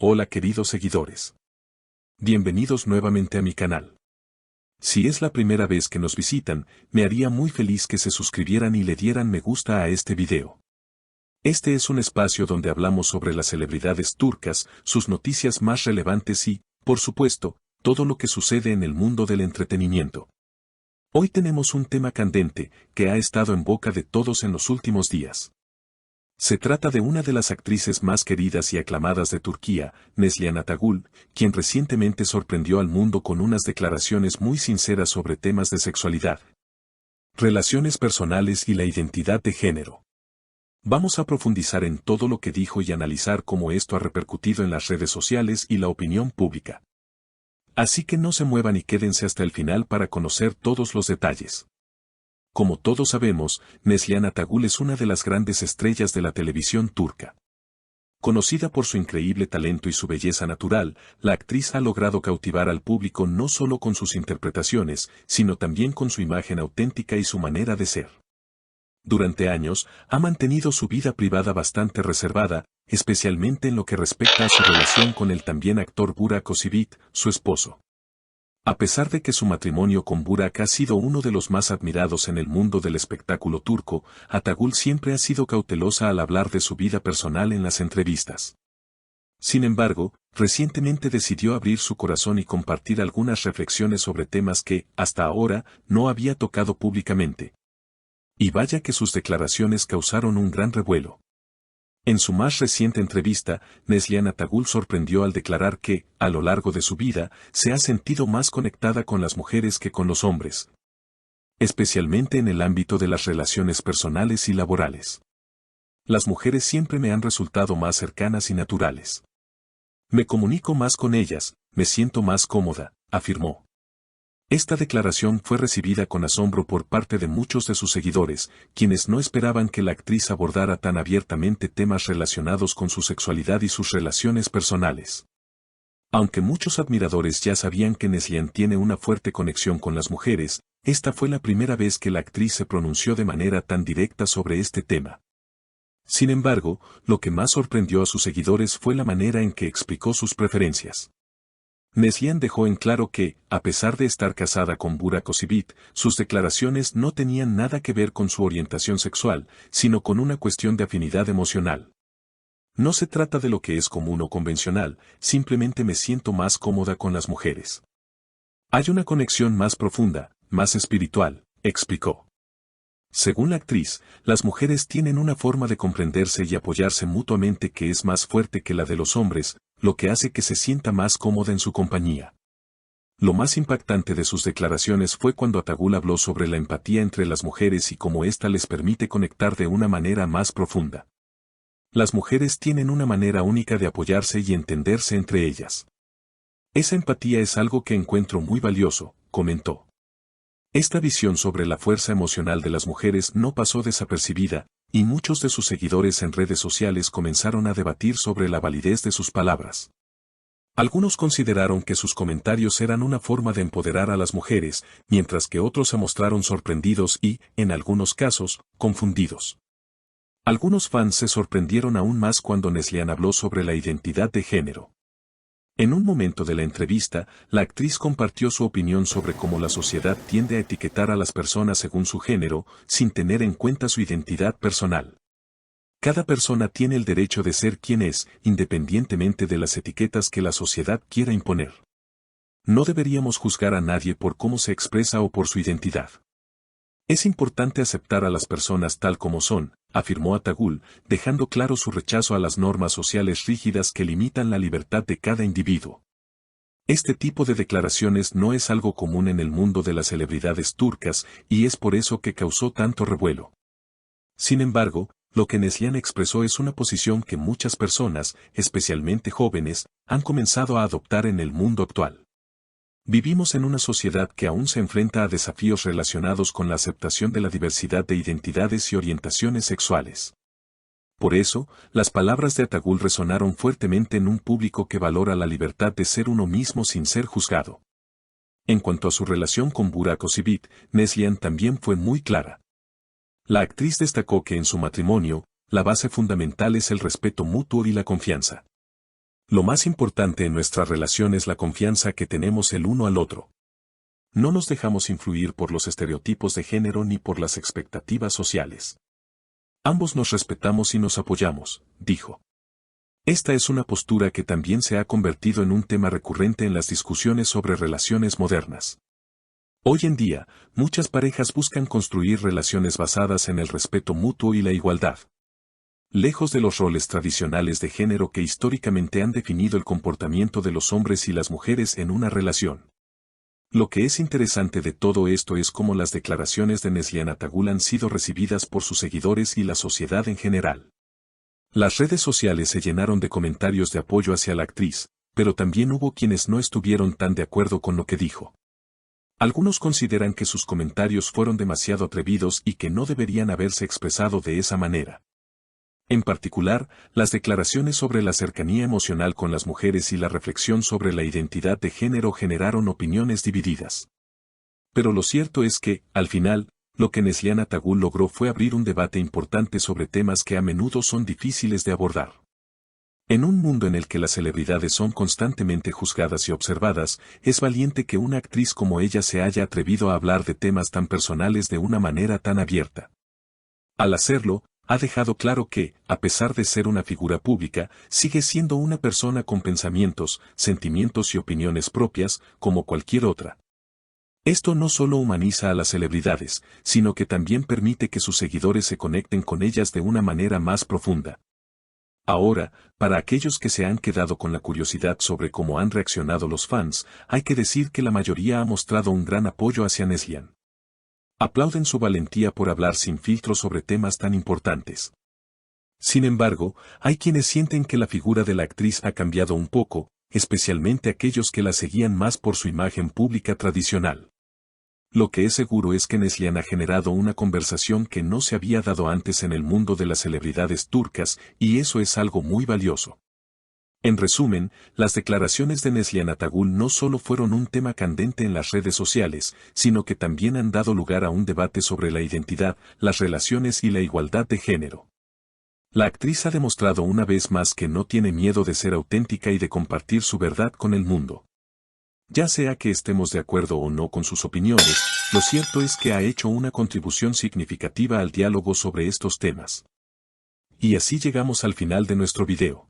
Hola queridos seguidores. Bienvenidos nuevamente a mi canal. Si es la primera vez que nos visitan, me haría muy feliz que se suscribieran y le dieran me gusta a este video. Este es un espacio donde hablamos sobre las celebridades turcas, sus noticias más relevantes y, por supuesto, todo lo que sucede en el mundo del entretenimiento. Hoy tenemos un tema candente, que ha estado en boca de todos en los últimos días. Se trata de una de las actrices más queridas y aclamadas de Turquía, Neslihan Atagul, quien recientemente sorprendió al mundo con unas declaraciones muy sinceras sobre temas de sexualidad, relaciones personales y la identidad de género. Vamos a profundizar en todo lo que dijo y analizar cómo esto ha repercutido en las redes sociales y la opinión pública. Así que no se muevan y quédense hasta el final para conocer todos los detalles. Como todos sabemos, Neslihan Atagul es una de las grandes estrellas de la televisión turca. Conocida por su increíble talento y su belleza natural, la actriz ha logrado cautivar al público no solo con sus interpretaciones, sino también con su imagen auténtica y su manera de ser. Durante años, ha mantenido su vida privada bastante reservada, especialmente en lo que respecta a su relación con el también actor Burak Özçivit, su esposo. A pesar de que su matrimonio con Burak ha sido uno de los más admirados en el mundo del espectáculo turco, Atagul siempre ha sido cautelosa al hablar de su vida personal en las entrevistas. Sin embargo, recientemente decidió abrir su corazón y compartir algunas reflexiones sobre temas que, hasta ahora, no había tocado públicamente. Y vaya que sus declaraciones causaron un gran revuelo. En su más reciente entrevista, Neslihan Atagul sorprendió al declarar que, a lo largo de su vida, se ha sentido más conectada con las mujeres que con los hombres. Especialmente en el ámbito de las relaciones personales y laborales. Las mujeres siempre me han resultado más cercanas y naturales. Me comunico más con ellas, me siento más cómoda, afirmó. Esta declaración fue recibida con asombro por parte de muchos de sus seguidores, quienes no esperaban que la actriz abordara tan abiertamente temas relacionados con su sexualidad y sus relaciones personales. Aunque muchos admiradores ya sabían que Neslihan tiene una fuerte conexión con las mujeres, esta fue la primera vez que la actriz se pronunció de manera tan directa sobre este tema. Sin embargo, lo que más sorprendió a sus seguidores fue la manera en que explicó sus preferencias. Neslihan dejó en claro que, a pesar de estar casada con Burak Özçivit, sus declaraciones no tenían nada que ver con su orientación sexual, sino con una cuestión de afinidad emocional. No se trata de lo que es común o convencional, simplemente me siento más cómoda con las mujeres. Hay una conexión más profunda, más espiritual, explicó. Según la actriz, las mujeres tienen una forma de comprenderse y apoyarse mutuamente que es más fuerte que la de los hombres, lo que hace que se sienta más cómoda en su compañía. Lo más impactante de sus declaraciones fue cuando Atagul habló sobre la empatía entre las mujeres y cómo ésta les permite conectar de una manera más profunda. Las mujeres tienen una manera única de apoyarse y entenderse entre ellas. Esa empatía es algo que encuentro muy valioso, comentó. Esta visión sobre la fuerza emocional de las mujeres no pasó desapercibida, y muchos de sus seguidores en redes sociales comenzaron a debatir sobre la validez de sus palabras. Algunos consideraron que sus comentarios eran una forma de empoderar a las mujeres, mientras que otros se mostraron sorprendidos y, en algunos casos, confundidos. Algunos fans se sorprendieron aún más cuando Neslihan habló sobre la identidad de género. En un momento de la entrevista, la actriz compartió su opinión sobre cómo la sociedad tiende a etiquetar a las personas según su género, sin tener en cuenta su identidad personal. Cada persona tiene el derecho de ser quien es, independientemente de las etiquetas que la sociedad quiera imponer. No deberíamos juzgar a nadie por cómo se expresa o por su identidad. Es importante aceptar a las personas tal como son, afirmó Atagul, dejando claro su rechazo a las normas sociales rígidas que limitan la libertad de cada individuo. Este tipo de declaraciones no es algo común en el mundo de las celebridades turcas, y es por eso que causó tanto revuelo. Sin embargo, lo que Neslihan expresó es una posición que muchas personas, especialmente jóvenes, han comenzado a adoptar en el mundo actual. Vivimos en una sociedad que aún se enfrenta a desafíos relacionados con la aceptación de la diversidad de identidades y orientaciones sexuales. Por eso, las palabras de Atagul resonaron fuertemente en un público que valora la libertad de ser uno mismo sin ser juzgado. En cuanto a su relación con Burak Özçivit, Neslihan también fue muy clara. La actriz destacó que en su matrimonio, la base fundamental es el respeto mutuo y la confianza. Lo más importante en nuestra relación es la confianza que tenemos el uno al otro. No nos dejamos influir por los estereotipos de género ni por las expectativas sociales. Ambos nos respetamos y nos apoyamos, dijo. Esta es una postura que también se ha convertido en un tema recurrente en las discusiones sobre relaciones modernas. Hoy en día, muchas parejas buscan construir relaciones basadas en el respeto mutuo y la igualdad. Lejos de los roles tradicionales de género que históricamente han definido el comportamiento de los hombres y las mujeres en una relación. Lo que es interesante de todo esto es cómo las declaraciones de Neslihan Atagul han sido recibidas por sus seguidores y la sociedad en general. Las redes sociales se llenaron de comentarios de apoyo hacia la actriz, pero también hubo quienes no estuvieron tan de acuerdo con lo que dijo. Algunos consideran que sus comentarios fueron demasiado atrevidos y que no deberían haberse expresado de esa manera. En particular, las declaraciones sobre la cercanía emocional con las mujeres y la reflexión sobre la identidad de género generaron opiniones divididas. Pero lo cierto es que, al final, lo que Neslihan Atagul logró fue abrir un debate importante sobre temas que a menudo son difíciles de abordar. En un mundo en el que las celebridades son constantemente juzgadas y observadas, es valiente que una actriz como ella se haya atrevido a hablar de temas tan personales de una manera tan abierta. Al hacerlo, ha dejado claro que, a pesar de ser una figura pública, sigue siendo una persona con pensamientos, sentimientos y opiniones propias, como cualquier otra. Esto no solo humaniza a las celebridades, sino que también permite que sus seguidores se conecten con ellas de una manera más profunda. Ahora, para aquellos que se han quedado con la curiosidad sobre cómo han reaccionado los fans, hay que decir que la mayoría ha mostrado un gran apoyo hacia Neslihan. Aplauden su valentía por hablar sin filtro sobre temas tan importantes. Sin embargo, hay quienes sienten que la figura de la actriz ha cambiado un poco, especialmente aquellos que la seguían más por su imagen pública tradicional. Lo que es seguro es que Neslihan ha generado una conversación que no se había dado antes en el mundo de las celebridades turcas, y eso es algo muy valioso. En resumen, las declaraciones de Neslihan Atagul no solo fueron un tema candente en las redes sociales, sino que también han dado lugar a un debate sobre la identidad, las relaciones y la igualdad de género. La actriz ha demostrado una vez más que no tiene miedo de ser auténtica y de compartir su verdad con el mundo. Ya sea que estemos de acuerdo o no con sus opiniones, lo cierto es que ha hecho una contribución significativa al diálogo sobre estos temas. Y así llegamos al final de nuestro video.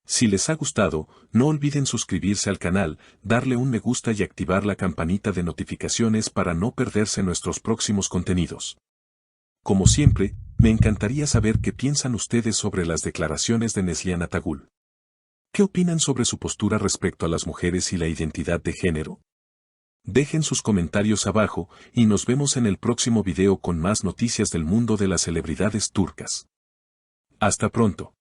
Si les ha gustado, no olviden suscribirse al canal, darle un me gusta y activar la campanita de notificaciones para no perderse nuestros próximos contenidos. Como siempre, me encantaría saber qué piensan ustedes sobre las declaraciones de Neslihan Atagul. ¿Qué opinan sobre su postura respecto a las mujeres y la identidad de género? Dejen sus comentarios abajo y nos vemos en el próximo video con más noticias del mundo de las celebridades turcas. Hasta pronto.